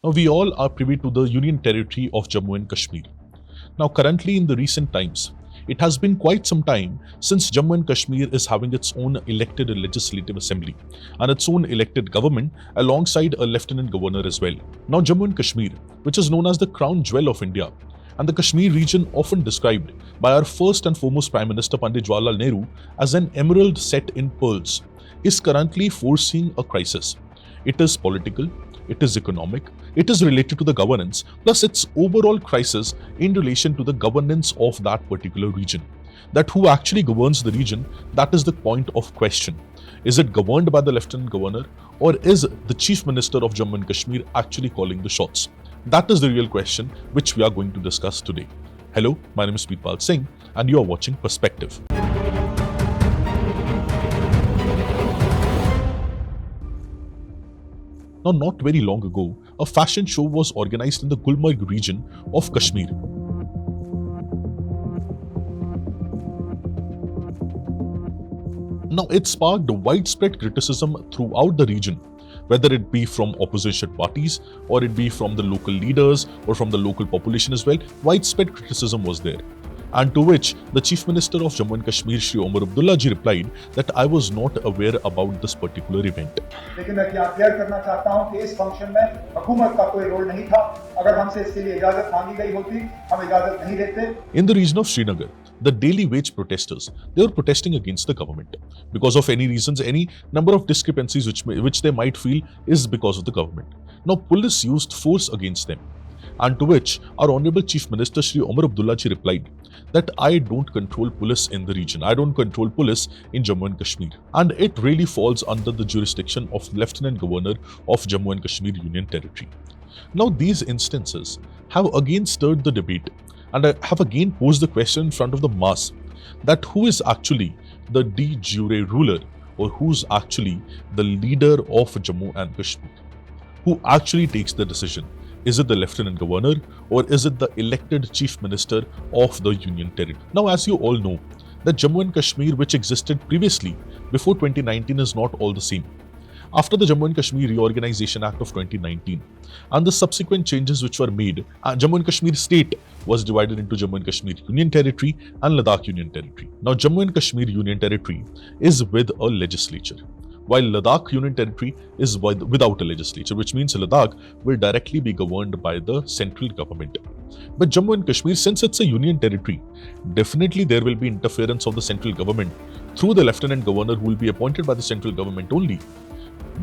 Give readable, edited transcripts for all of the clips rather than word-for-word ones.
Now, we all are privy to the Union Territory of Jammu and Kashmir. Now, currently in the recent times, it has been quite some time since Jammu and Kashmir is having its own elected legislative assembly and its own elected government alongside a lieutenant governor as well. Now, Jammu and Kashmir, which is known as the crown jewel of India, and the Kashmir region often described by our first and foremost Prime Minister Pandit Jawaharlal Nehru as an emerald set in pearls, is currently foreseeing a crisis. It is political, it is economic, it is related to the governance, plus its overall crisis in relation to the governance of that particular region. That who actually governs the region, that is the point of question. Is it governed by the Lieutenant Governor, or is the Chief Minister of Jammu and Kashmir actually calling the shots? That is the real question which we are going to discuss today. Hello, my name is Preetpal Singh and you are watching Perspective. Now, not very long ago, a fashion show was organized in the Gulmarg region of Kashmir. Now, it sparked widespread criticism throughout the region, whether it be from opposition parties or it be from the local leaders or from the local population as well. Widespread criticism was there. And to which the Chief Minister of Jammu and Kashmir, Shri Omar Abdullah ji, replied that I was not aware about this particular event. लेकिन मैं यहाँ clear करना चाहता हूँ कि इस function में हुकूमत का कोई रोल नहीं था। अगर हमसे इसके लिए इजाजत मांगी गई होती, हम इजाजत नहीं देते। In the region of Srinagar, the daily wage protesters, they were protesting against the government because of any reasons, any number of discrepancies which they might feel is because of the government. Now, police used force against them. And to which our Honorable Chief Minister Shri Omar Abdullah ji replied that I don't control police in the region. I don't control police in Jammu and Kashmir. And it really falls under the jurisdiction of Lieutenant Governor of Jammu and Kashmir Union Territory. Now, these instances have again stirred the debate and have again posed the question in front of the mass that who is actually the de jure ruler or who's actually the leader of Jammu and Kashmir? Who actually takes the decision? Is it the Lieutenant Governor or is it the elected Chief Minister of the Union Territory? Now, as you all know, that Jammu and Kashmir, which existed previously before 2019, is not all the same. After the Jammu and Kashmir Reorganization Act of 2019 and the subsequent changes which were made, Jammu and Kashmir state was divided into Jammu and Kashmir Union Territory and Ladakh Union Territory. Now, Jammu and Kashmir Union Territory is with a legislature, while Ladakh Union Territory is without a legislature, which means Ladakh will directly be governed by the central government. But Jammu and Kashmir, since it's a union territory, definitely there will be interference of the central government through the Lieutenant Governor who will be appointed by the central government only.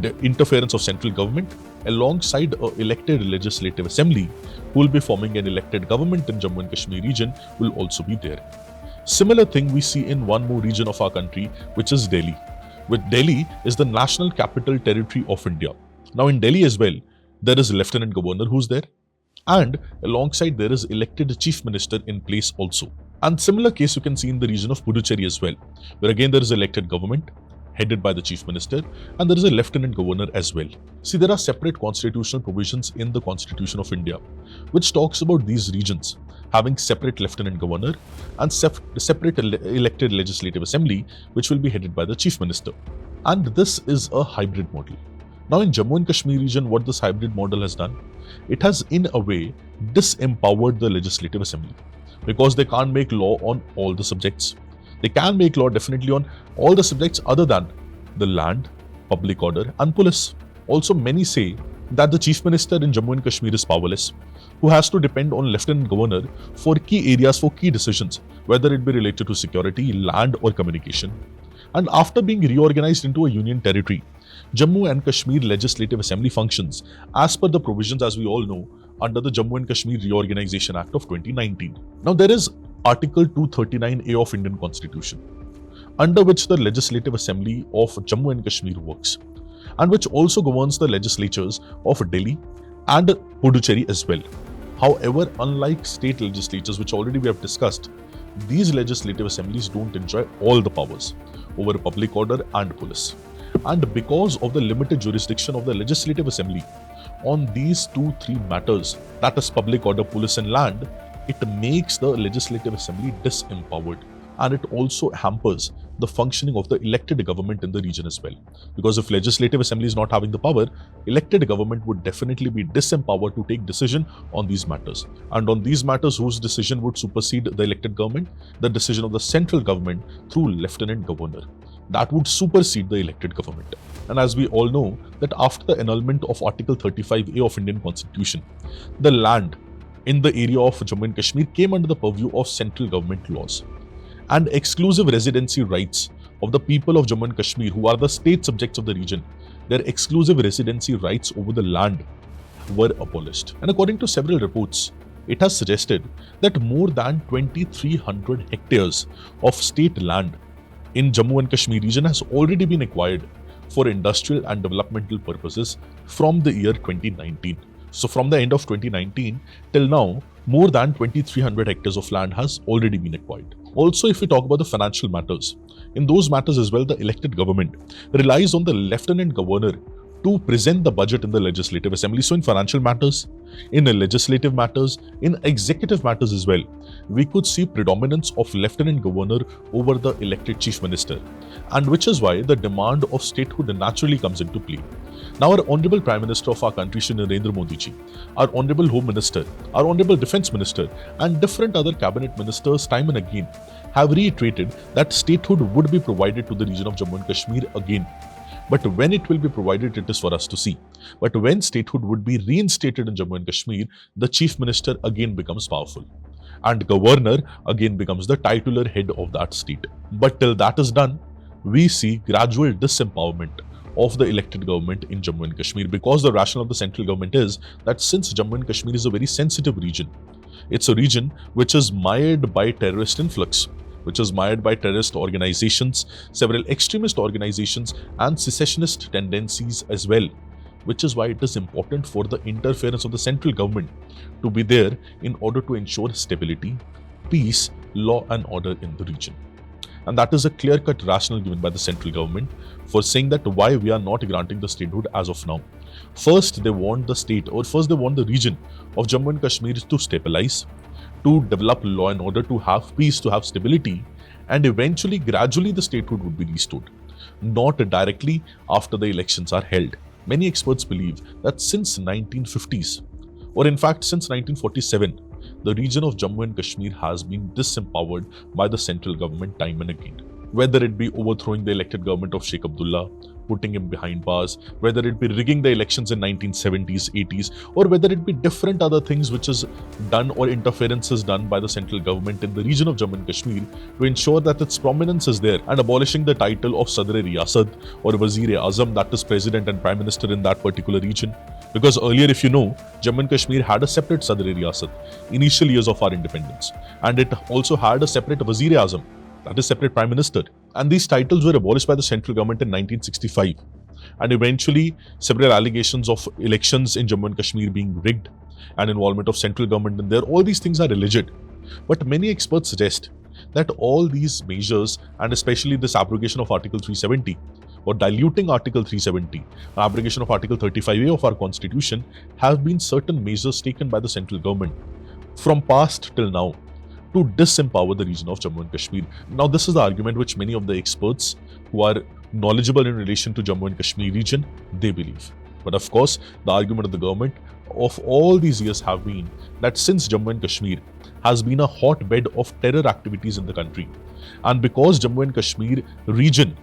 The interference of central government alongside an elected legislative assembly who will be forming an elected government in Jammu and Kashmir region will also be there. Similar thing we see in one more region of our country, which is Delhi. With Delhi is the national capital territory of India. Now, in Delhi as well, there is a Lieutenant Governor who's there, and alongside there is elected Chief Minister in place also. And similar case you can see in the region of Puducherry as well, where again there is elected government headed by the Chief Minister and there is a Lieutenant Governor as well. See, there are separate constitutional provisions in the Constitution of India which talks about these regions having separate Lieutenant Governor and separate elected legislative assembly which will be headed by the Chief Minister. And this is a hybrid model. Now, in Jammu and Kashmir region, what this hybrid model has done, it has in a way disempowered the legislative assembly because they can't make law on all the subjects. They can make law definitely on all the subjects other than the land, public order and police. Also, many say that the Chief Minister in Jammu and Kashmir is powerless, who has to depend on Lieutenant Governor for key areas, for key decisions, whether it be related to security, land or communication. And after being reorganized into a union territory, Jammu and Kashmir Legislative Assembly functions as per the provisions, as we all know, under the Jammu and Kashmir Reorganization Act of 2019. Now, there is Article 239A of Indian Constitution, under which the Legislative Assembly of Jammu and Kashmir works, and which also governs the legislatures of Delhi and Puducherry as well. However, unlike state legislatures, which already we have discussed, these legislative assemblies don't enjoy all the powers over public order and police. And because of the limited jurisdiction of the legislative assembly on these 2-3 matters, that is public order, police and land, it makes the legislative assembly disempowered and it also hampers the functioning of the elected government in the region as well. Because if legislative assembly is not having the power, elected government would definitely be disempowered to take decision on these matters. And on these matters, whose decision would supersede the elected government? The decision of the central government through lieutenant governor. That would supersede the elected government. And as we all know, that after the annulment of Article 35A of Indian Constitution, the land in the area of Jammu and Kashmir came under the purview of central government laws. And exclusive residency rights of the people of Jammu and Kashmir, who are the state subjects of the region, their exclusive residency rights over the land were abolished. And according to several reports, it has suggested that more than 2,300 hectares of state land in Jammu and Kashmir region has already been acquired for industrial and developmental purposes from the year 2019. So from the end of 2019 till now, more than 2,300 hectares of land has already been acquired. Also, if we talk about the financial matters, in those matters as well, the elected government relies on the lieutenant governor to present the budget in the legislative assembly. So in financial matters, in legislative matters, in executive matters as well, we could see predominance of lieutenant governor over the elected chief minister, and which is why the demand of statehood naturally comes into play. Now, our honorable Prime Minister of our country, Shri Narendra Modi ji, our honorable Home Minister, our honorable Defence Minister, and different other cabinet ministers time and again have reiterated that statehood would be provided to the region of Jammu and Kashmir again. But when it will be provided, it is for us to see. But when statehood would be reinstated in Jammu and Kashmir, the chief minister again becomes powerful, and governor again becomes the titular head of that state. But till that is done, we see gradual disempowerment of the elected government in Jammu and Kashmir, because the rationale of the central government is that since Jammu and Kashmir is a very sensitive region, it's a region which is mired by terrorist influx, which is mired by terrorist organizations, several extremist organizations, and secessionist tendencies as well, which is why it is important for the interference of the central government to be there in order to ensure stability, peace, law and order in the region. And that is a clear-cut rationale given by the central government for saying that why we are not granting the statehood as of now. First, they want the state, or first they want the region of Jammu and Kashmir to stabilize, to develop law and order, to have peace, to have stability, and eventually, gradually the statehood would be restored, not directly after the elections are held. Many experts believe that since 1950s, or in fact since 1947, the region of Jammu and Kashmir has been disempowered by the central government time and again. Whether it be overthrowing the elected government of Sheikh Abdullah, putting him behind bars, whether it be rigging the elections in 1970s, 80s, or whether it be different other things which is done or interferences done by the central government in the region of Jammu and Kashmir to ensure that its prominence is there, and abolishing the title of Sadr-e-Riyasat or Wazir-e-Azam, that is President and Prime Minister in that particular region. Because earlier, if you know, Jammu and Kashmir had a separate Sadr-e-Riyasat, initial years of our independence, and it also had a separate Wazir-e-Azam, that is separate Prime Minister. And these titles were abolished by the central government in 1965. And eventually, several allegations of elections in Jammu and Kashmir being rigged and involvement of central government in there, all these things are alleged. But many experts suggest that all these measures, and especially this abrogation of Article 370, or diluting Article 370, abrogation of Article 35A of our Constitution, have been certain measures taken by the central government from past till now to disempower the region of Jammu and Kashmir. Now, this is the argument which many of the experts who are knowledgeable in relation to Jammu and Kashmir region, they believe. But of course, the argument of the government of all these years have been that since Jammu and Kashmir has been a hotbed of terror activities in the country, and because Jammu and Kashmir region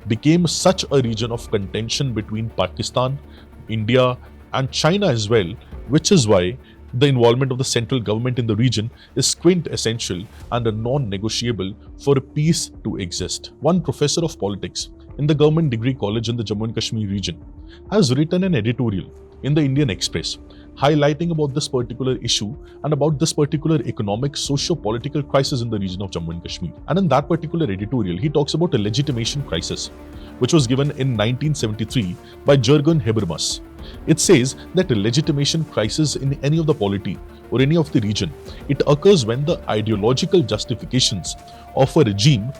became such a region of contention between Pakistan, India and China as well, which is why the involvement of the central government in the region is quintessential and non-negotiable for peace to exist. One professor of politics in the Government Degree College in the Jammu and Kashmir region has written an editorial in the Indian Express highlighting about this particular issue and about this particular economic, socio-political crisis in the region of Jammu and Kashmir. And in that particular editorial, he talks about a legitimation crisis, which was given in 1973 by Jurgen Habermas. It says that a legitimation crisis in any of the polity or any of the region, it occurs when the ideological justifications of a regime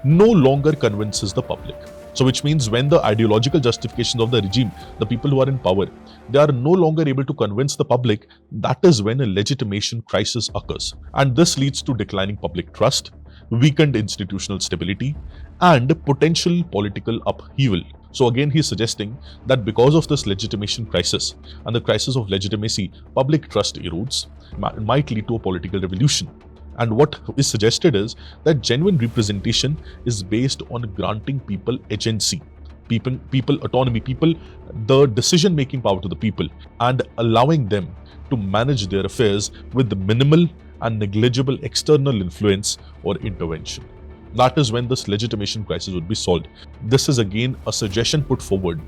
no longer convinces the public. So which means when the ideological justifications of the regime, the people who are in power, they are no longer able to convince the public, that is when a legitimation crisis occurs. And this leads to declining public trust. weakened institutional stability, and potential political upheaval. So again, he's suggesting that because of this legitimation crisis and the crisis of legitimacy, public trust erodes, might lead to a political revolution. And what is suggested is that genuine representation is based on granting people agency, people autonomy, people the decision-making power to the people, and allowing them to manage their affairs with minimal and negligible external influence or intervention. That is when this legitimation crisis would be solved. This is again a suggestion put forward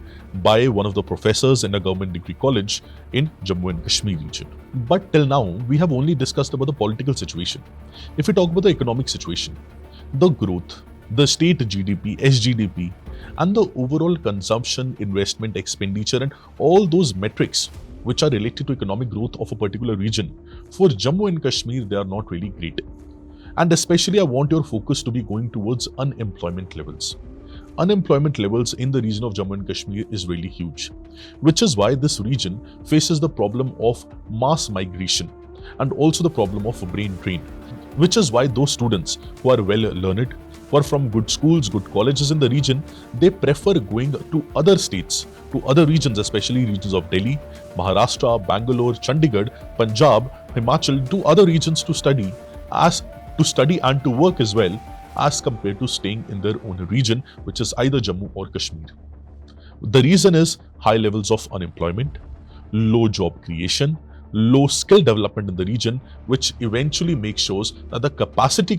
by one of the professors in a government degree college in Jammu and Kashmir region. But till now, we have only discussed about the political situation. If we talk about the economic situation, the growth, the state GDP, SGDP, and the overall consumption, investment, expenditure, and all those metrics which are related to economic growth of a particular region, for Jammu and Kashmir, they are not really great. And especially I want your focus to be going towards unemployment levels. Unemployment levels in the region of Jammu and Kashmir is really huge, which is why this region faces the problem of mass migration and also the problem of brain drain, which is why those students who are well learned, who are from good schools, good colleges in the region, they prefer going to other states, to other regions, especially regions of Delhi, Maharashtra, Bangalore, Chandigarh, Punjab, Himachal, to other regions to study and to work as well, as compared to staying in their own region, which is either Jammu or Kashmir. The reason is high levels of unemployment, low job creation, low skill development in the region, which eventually makes sure that the capacity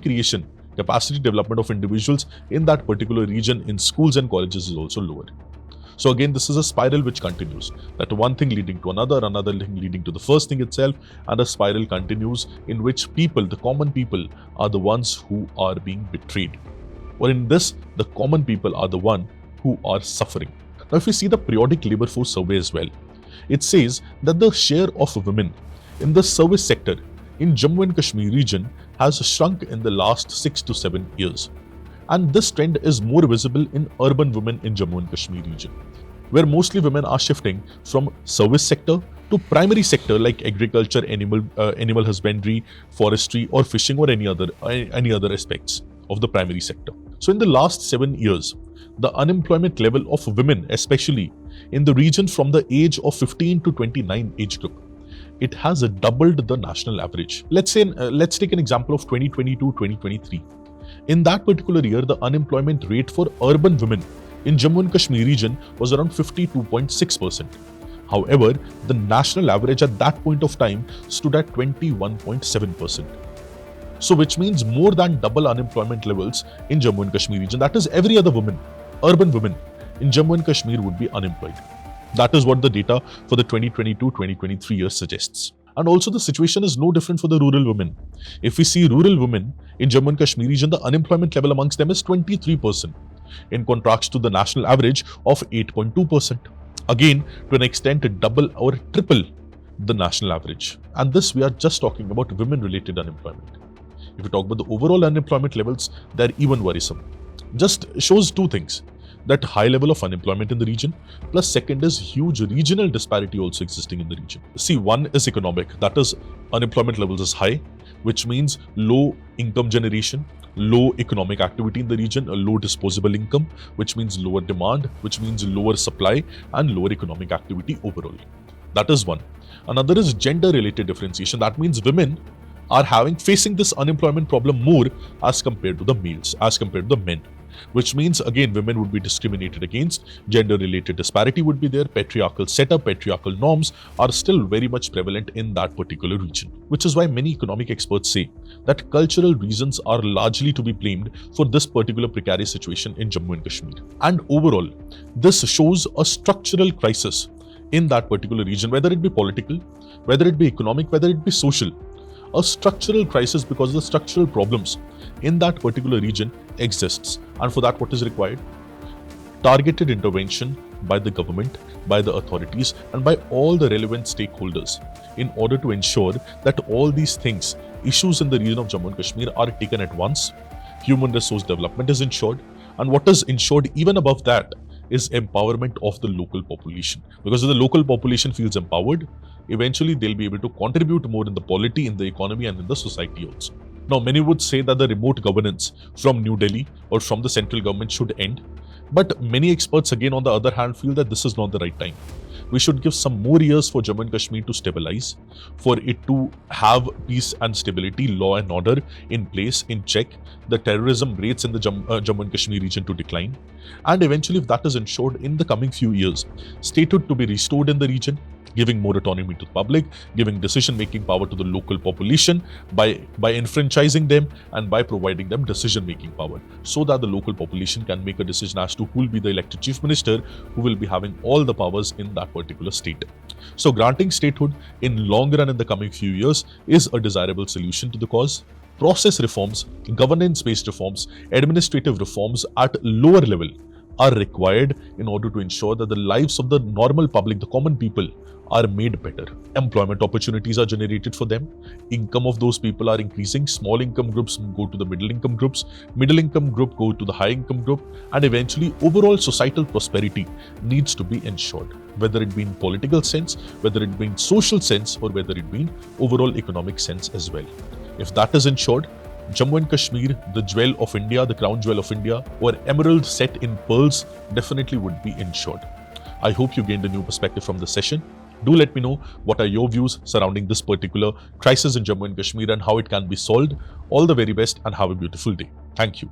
development of individuals in that particular region in schools and colleges is also lower. So again, this is a spiral which continues, that one thing leading to another thing leading to the first thing itself, and a spiral continues in which people, the common people, are the ones who are being betrayed. Or in this, the common people are the one who are suffering. Now, if we see the periodic labor force survey as well, it says that the share of women in the service sector in Jammu and Kashmir region has shrunk in the last 6 to 7 years. And this trend is more visible in urban women in Jammu and Kashmir region, where mostly women are shifting from service sector to primary sector like agriculture, animal husbandry, forestry, or fishing, or any other aspects of the primary sector. So in the last 7 years, the unemployment level of women, especially in the region from the age of 15 to 29 age group, it has doubled the national average. Let's take an example of 2022-2023. In that particular year, the unemployment rate for urban women in Jammu and Kashmir region was around 52.6%. However, the national average at that point of time stood at 21.7%. So which means more than double unemployment levels in Jammu and Kashmir region. That is, every other woman, urban woman in Jammu and Kashmir would be unemployed. That is what the data for the 2022-2023 year suggests. And also the situation is no different for the rural women. If we see rural women in Jammu and Kashmir region, the unemployment level amongst them is 23%, in contrast to the national average of 8.2%. Again, to an extent, double or triple the national average. And this, we are just talking about women-related unemployment. If we talk about the overall unemployment levels, they're even worrisome. Just shows two things: that high level of unemployment in the region, plus second is huge regional disparity also existing in the region. See, one is economic, that is, unemployment levels is high, which means low income generation, low economic activity in the region, a low disposable income, which means lower demand, which means lower supply and lower economic activity overall. That is one. Another is gender related differentiation. That means women are facing this unemployment problem more as compared to the males, as compared to the men. Which means, again, women would be discriminated against, gender-related disparity would be there, patriarchal setup, patriarchal norms are still very much prevalent in that particular region. Which is why many economic experts say that cultural reasons are largely to be blamed for this particular precarious situation in Jammu and Kashmir. And overall, this shows a structural crisis in that particular region, whether it be political, whether it be economic, whether it be social. A structural crisis because the structural problems in that particular region exists, and for that what is required? Targeted intervention by the government, by the authorities, and by all the relevant stakeholders in order to ensure that all these things, issues in the region of Jammu and Kashmir, are taken at once. Human resource development is ensured, and what is ensured even above that is empowerment of the local population. Because if the local population feels empowered, eventually they'll be able to contribute more in the polity, in the economy, and in the society also. Now, many would say that the remote governance from New Delhi or from the central government should end. But many experts, again, on the other hand, feel that this is not the right time. We should give some more years for Jammu and Kashmir to stabilize, for it to have peace and stability, law and order in place, in check, the terrorism rates in the Jammu and Kashmir region to decline, and eventually, if that is ensured in the coming few years, statehood to be restored in the region, giving more autonomy to the public, giving decision-making power to the local population by enfranchising them and by providing them decision-making power, so that the local population can make a decision as to who will be the elected chief minister, who will be having all the powers in that particular state. So granting statehood in long run in the coming few years is a desirable solution to the cause. Process reforms, governance-based reforms, administrative reforms at lower level are required in order to ensure that the lives of the normal public, the common people, are made better. Employment opportunities are generated for them. Income of those people are increasing. Small income groups go to the middle income groups. Middle income group go to the high income group. And eventually, overall societal prosperity needs to be ensured. Whether it be in political sense, whether it be in social sense, or whether it be in overall economic sense as well. If that is ensured, Jammu and Kashmir, the jewel of India, the crown jewel of India, or emerald set in pearls, definitely would be ensured. I hope you gained a new perspective from this session. Do let me know what are your views surrounding this particular crisis in Jammu and Kashmir and how it can be solved. All the very best and have a beautiful day. Thank you.